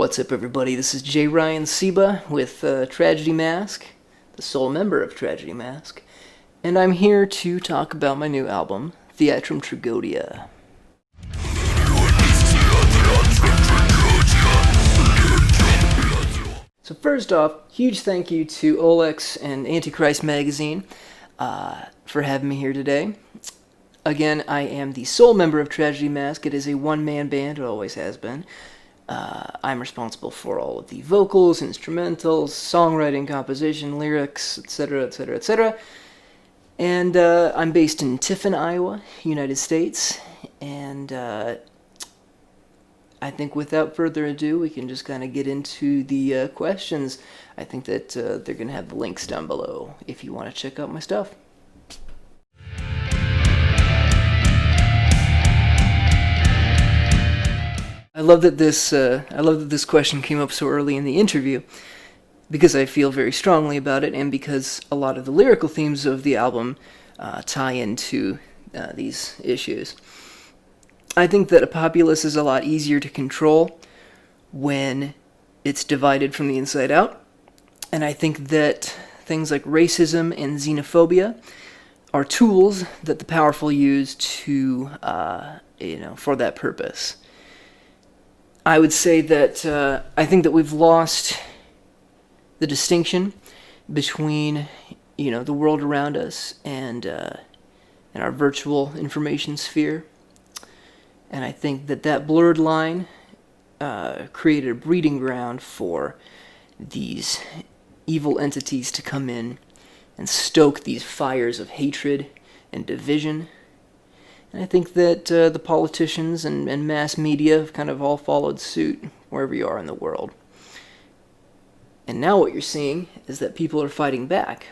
What's up, everybody? This is J. Ryan Seba with Tragedy Mask, the sole member of Tragedy Mask, and I'm here to talk about my new album, THEATRUM TRAGOEDIA. So first off, huge thank you to Olex and Antichrist magazine for having me here today. Again, I am the sole member of Tragedy Mask. It is a one-man band, it always has been. I'm responsible for all of the vocals, instrumentals, songwriting, composition, lyrics, etc., etc., etc. And I'm based in Tiffin, Iowa, United States. And I think without further ado, we can just kind of get into the questions. I think that they're going to have the links down below if you want to check out my stuff. I love that this question came up so early in the interview, because I feel very strongly about it, and because a lot of the lyrical themes of the album tie into these issues. I think that a populace is a lot easier to control when it's divided from the inside out, and I think that things like racism and xenophobia are tools that the powerful use to, for that purpose. I would say that I think that we've lost the distinction between, the world around us and our virtual information sphere. And I think that blurred line created a breeding ground for these evil entities to come in and stoke these fires of hatred and division. And I think that the politicians and mass media have kind of all followed suit wherever you are in the world. And now what you're seeing is that people are fighting back,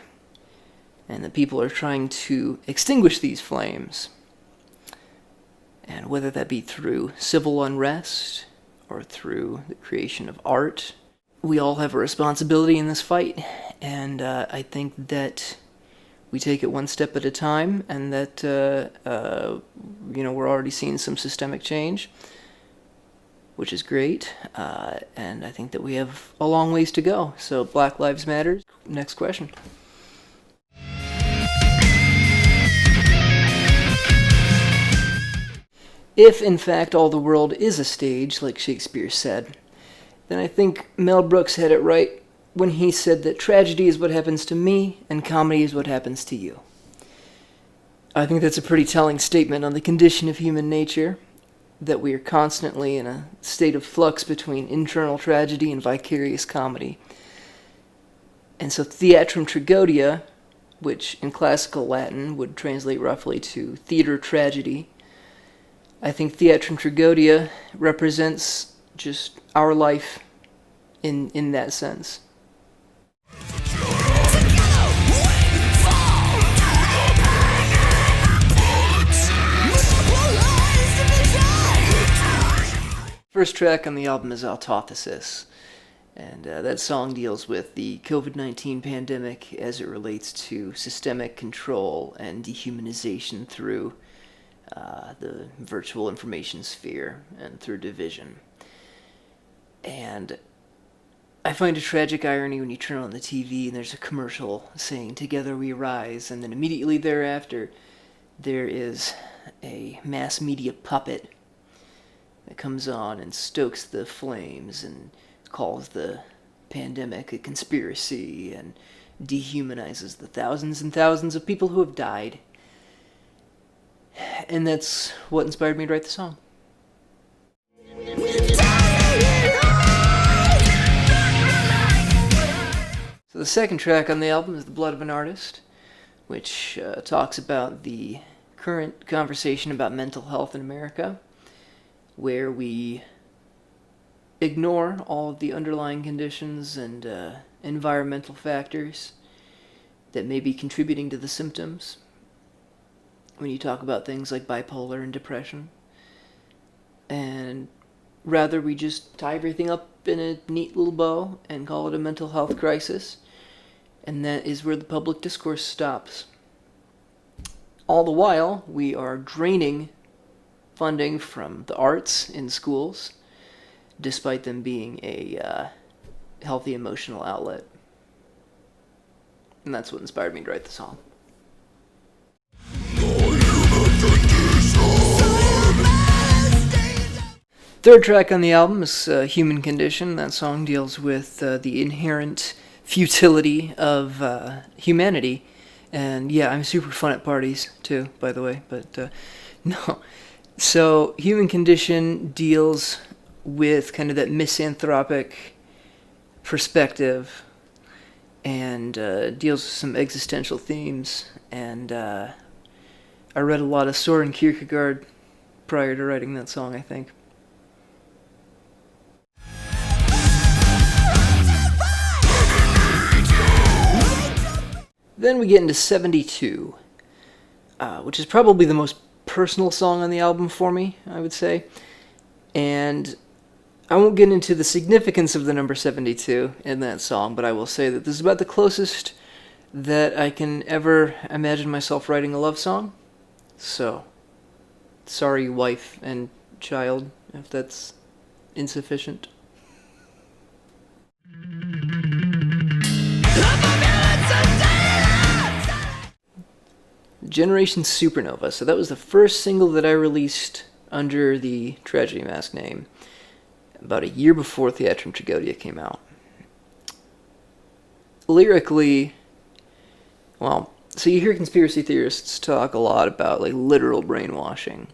and that people are trying to extinguish these flames. And whether that be through civil unrest or through the creation of art, we all have a responsibility in this fight. And I think that we take it one step at a time, and that we're already seeing some systemic change, which is great. And I think that we have a long ways to go. So Black Lives Matter. Next question. If, in fact, all the world is a stage, like Shakespeare said, then I think Mel Brooks had it right when he said that tragedy is what happens to me, and comedy is what happens to you. I think that's a pretty telling statement on the condition of human nature, that we are constantly in a state of flux between internal tragedy and vicarious comedy. And so Theatrum Tragoedia, which in classical Latin would translate roughly to theater tragedy, I think Theatrum Tragoedia represents just our life in that sense. First track on the album is Autothesis, and that song deals with the COVID-19 pandemic as it relates to systemic control and dehumanization through the virtual information sphere and through division. And I find a tragic irony when you turn on the TV and there's a commercial saying, "Together we rise," and then immediately thereafter there is a mass media puppet that comes on and stokes the flames and calls the pandemic a conspiracy and dehumanizes the thousands and thousands of people who have died. And that's what inspired me to write the song. So the second track on the album is The Blood of an Artist, which talks about the current conversation about mental health in America, where we ignore all of the underlying conditions and environmental factors that may be contributing to the symptoms. When you talk about things like bipolar and depression, and rather we just tie everything up in a neat little bow and call it a mental health crisis, and that is where the public discourse stops. All the while, we are draining funding from the arts in schools, despite them being a healthy emotional outlet. And that's what inspired me to write the song. Third track on the album is Human Condition. That song deals with the inherent futility of humanity. And yeah, I'm super fun at parties too, by the way, but no. So Human Condition deals with kind of that misanthropic perspective and deals with some existential themes. And I read a lot of Soren Kierkegaard prior to writing that song, I think. Then we get into 72, which is probably the most personal song on the album for me, I would say. And I won't get into the significance of the number 72 in that song, but I will say that this is about the closest that I can ever imagine myself writing a love song. So, sorry, wife and child, if that's insufficient. Generation Supernova. So that was the first single that I released under the Tragedy Mask name about a year before THEATRUM TRAGOEDIA came out. Lyrically, well, so you hear conspiracy theorists talk a lot about like literal brainwashing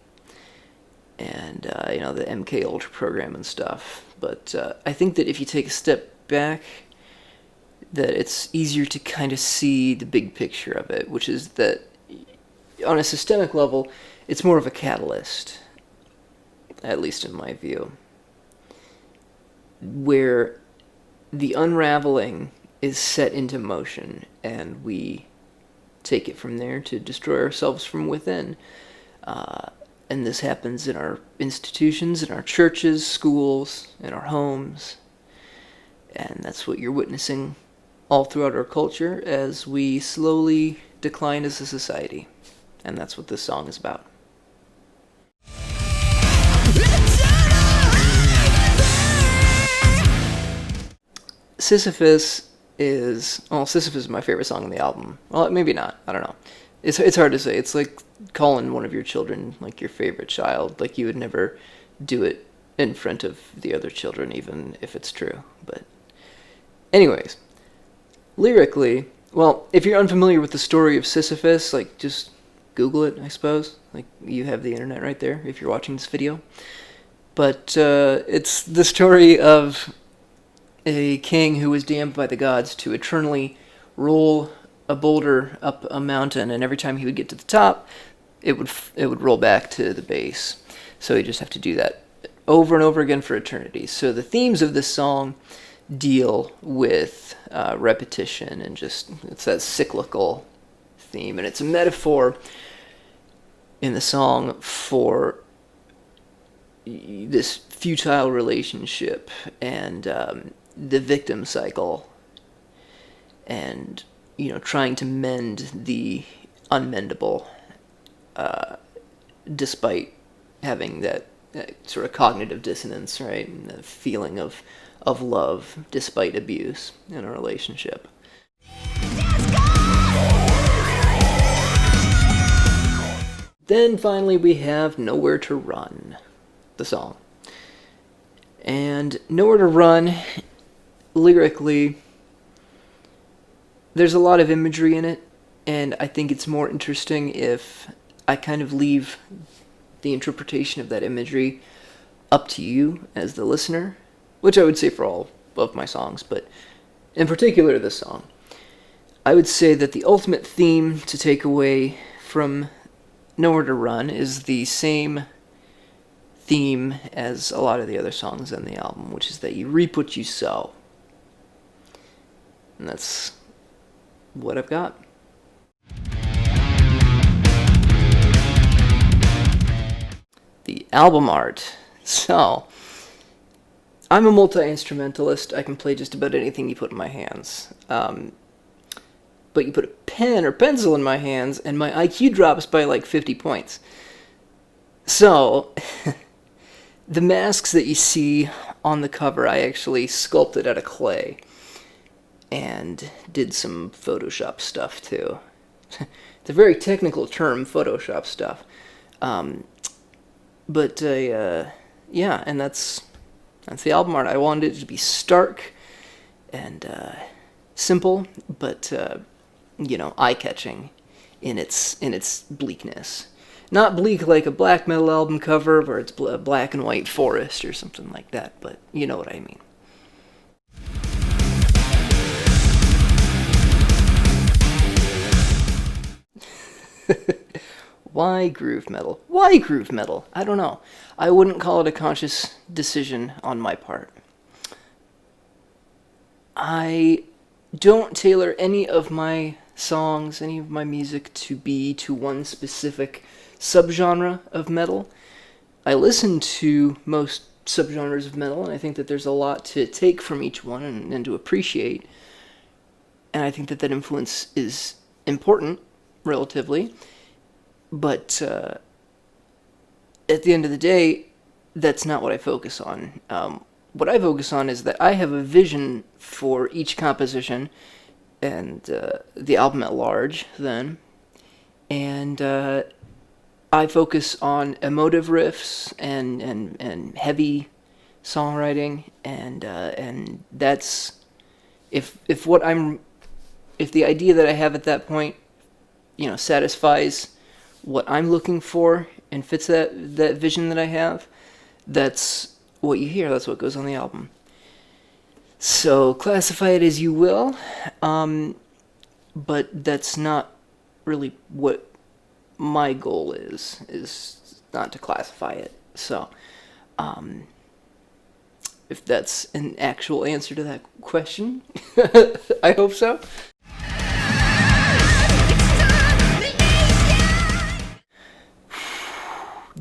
and you know, the MK Ultra program and stuff. But I think that if you take a step back, that it's easier to kind of see the big picture of it, which is that on a systemic level, it's more of a catalyst, at least in my view, where the unraveling is set into motion and we take it from there to destroy ourselves from within. And this happens in our institutions, in our churches, schools, in our homes. And that's what you're witnessing all throughout our culture as we slowly decline as a society. And that's what this song is about. Sisyphus is, well, Sisyphus is my favorite song on the album. Well, maybe not. I don't know. It's hard to say. It's like calling one of your children like your favorite child. Like you would never do it in front of the other children, even if it's true. But anyways, lyrically, well, if you're unfamiliar with the story of Sisyphus, like just Google it, I suppose. Like, you have the internet right there if you're watching this video. But it's the story of a king who was damned by the gods to eternally roll a boulder up a mountain, and every time he would get to the top, it would roll back to the base. So he'd just have to do that over and over again for eternity. So the themes of this song deal with repetition and just, it's that cyclical theme, and it's a metaphor in the song for this futile relationship and the victim cycle, and you know, trying to mend the unmendable, despite having that sort of cognitive dissonance, right, and the feeling of love despite abuse in a relationship. Then finally we have Nowhere to Run, the song. And Nowhere to Run, lyrically, there's a lot of imagery in it, and I think it's more interesting if I kind of leave the interpretation of that imagery up to you as the listener, which I would say for all of my songs, but in particular this song. I would say that the ultimate theme to take away from Nowhere to Run is the same theme as a lot of the other songs on the album, which is that you reap what you sow. And that's what I've got. The album art. So, I'm a multi-instrumentalist. I can play just about anything you put in my hands. But you put a pen or pencil in my hands, and my IQ drops by like 50 points. So, the masks that you see on the cover, I actually sculpted out of clay and did some Photoshop stuff too. It's a very technical term, Photoshop stuff. Yeah, and that's the album art. I wanted it to be stark and simple, but eye-catching in its bleakness. Not bleak like a black metal album cover where it's a black and white forest or something like that, but you know what I mean. Why groove metal? Why groove metal? I don't know. I wouldn't call it a conscious decision on my part. I don't tailor any of my songs, any of my music to one specific subgenre of metal. I listen to most subgenres of metal, and I think that there's a lot to take from each one and to appreciate. And I think that influence is important, relatively. But at the end of the day, that's not what I focus on. What I focus on is that I have a vision for each composition and the album at large, then. And I focus on emotive riffs and heavy songwriting, and that's if the idea that I have at that point, satisfies what I'm looking for and fits that vision that I have, that's what you hear, that's what goes on the album. So classify it as you will, but that's not really what my goal is not to classify it. So if that's an actual answer to that question, I hope so.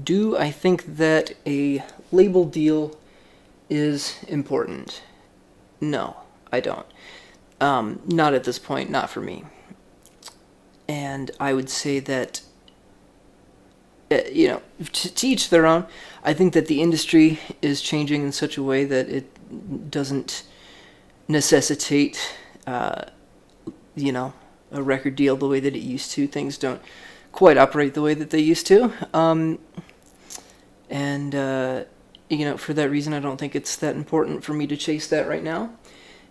Do I think that a label deal is important? No, I don't. Not at this point, not for me. And I would say that, to each their own. I think that the industry is changing in such a way that it doesn't necessitate, a record deal the way that it used to. Things don't quite operate the way that they used to. For that reason, I don't think it's that important for me to chase that right now.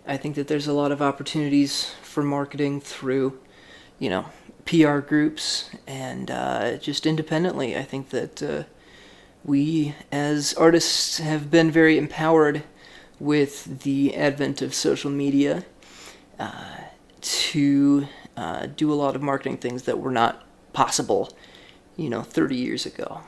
I think that there's a lot of opportunities for marketing through, PR groups and just independently. I think that we as artists have been very empowered with the advent of social media to do a lot of marketing things that were not possible, 30 years ago.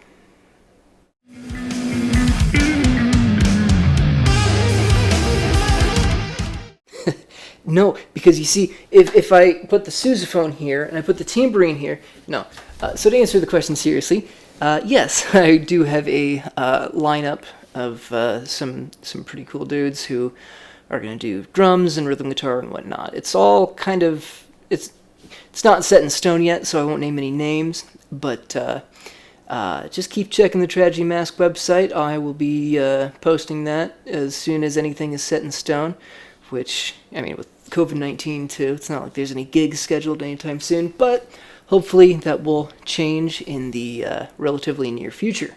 No, because you see, if I put the sousaphone here and I put the tambourine here, no. So to answer the question seriously, yes, I do have a lineup of some pretty cool dudes who are going to do drums and rhythm guitar and whatnot. It's all kind of, it's not set in stone yet, so I won't name any names, but just keep checking the Tragedy Mask website. I will be posting that as soon as anything is set in stone, which, with COVID-19 too, it's not like there's any gigs scheduled anytime soon, but hopefully that will change in the relatively near future.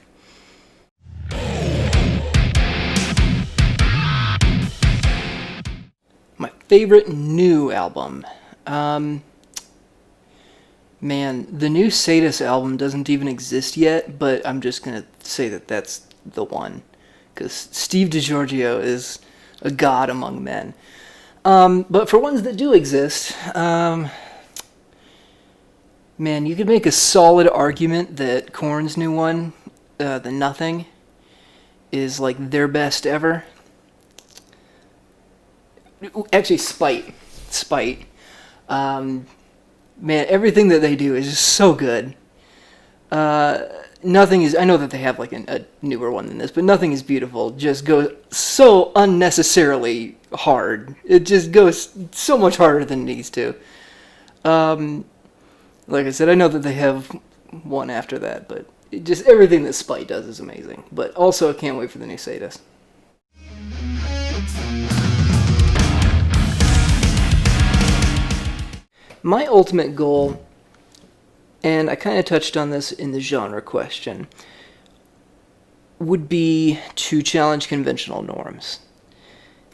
My favorite new album. Man, the new Sadus album doesn't even exist yet, but I'm just going to say that that's the one. Because Steve DiGiorgio is a god among men. But for ones that do exist, man, you could make a solid argument that Korn's new one, The Nothing, is like their best ever. Actually, Spite. Man, everything that they do is just so good. Nothing is, I know that they have like a newer one than this, but Nothing is Beautiful just goes so unnecessarily hard. It just goes so much harder than it needs to. Like I said, I know that they have one after that, but just everything that Spite does is amazing. But also, I can't wait for the new Sadus. My ultimate goal, and I kind of touched on this in the genre question, would be to challenge conventional norms.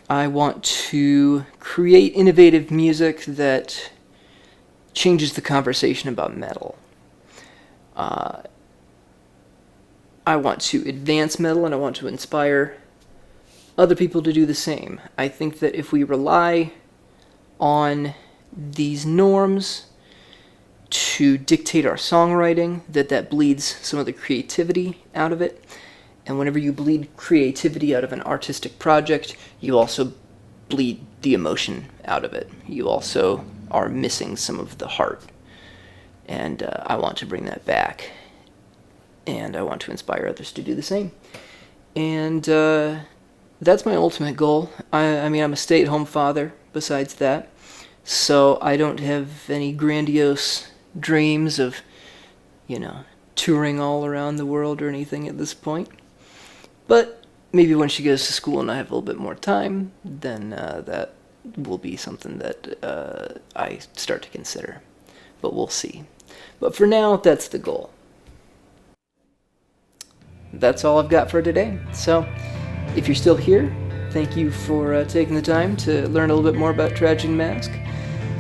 I want to create innovative music that changes the conversation about metal. I want to advance metal, and I want to inspire other people to do the same. I think that if we rely on these norms to dictate our songwriting, that bleeds some of the creativity out of it. And whenever you bleed creativity out of an artistic project, you also bleed the emotion out of it. You also are missing some of the heart. And I want to bring that back. And I want to inspire others to do the same. And that's my ultimate goal. I mean, I'm a stay-at-home father besides that. So I don't have any grandiose dreams of, touring all around the world or anything at this point. But maybe when she goes to school and I have a little bit more time, then that will be something that I start to consider. But we'll see. But for now, that's the goal. That's all I've got for today. So, if you're still here, thank you for taking the time to learn a little bit more about Tragedy Mask.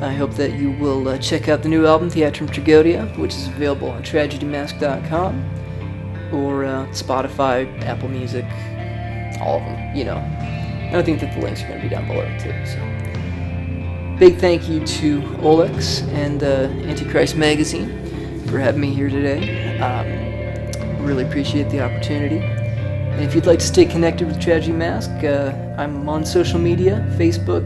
I hope that you will check out the new album, THEATRUM, TRAGOEDIA, which is available on TragedyMask.com, or Spotify, Apple Music, all of them, I think that the links are going to be down below, too. So, big thank you to Olex and Antichrist Magazine for having me here today. Really appreciate the opportunity. And if you'd like to stay connected with Tragedy Mask, I'm on social media, Facebook,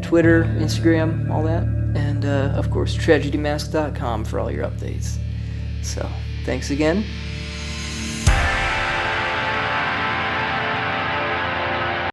Twitter, Instagram, all that. And, of course, TragedyMask.com for all your updates. So, thanks again.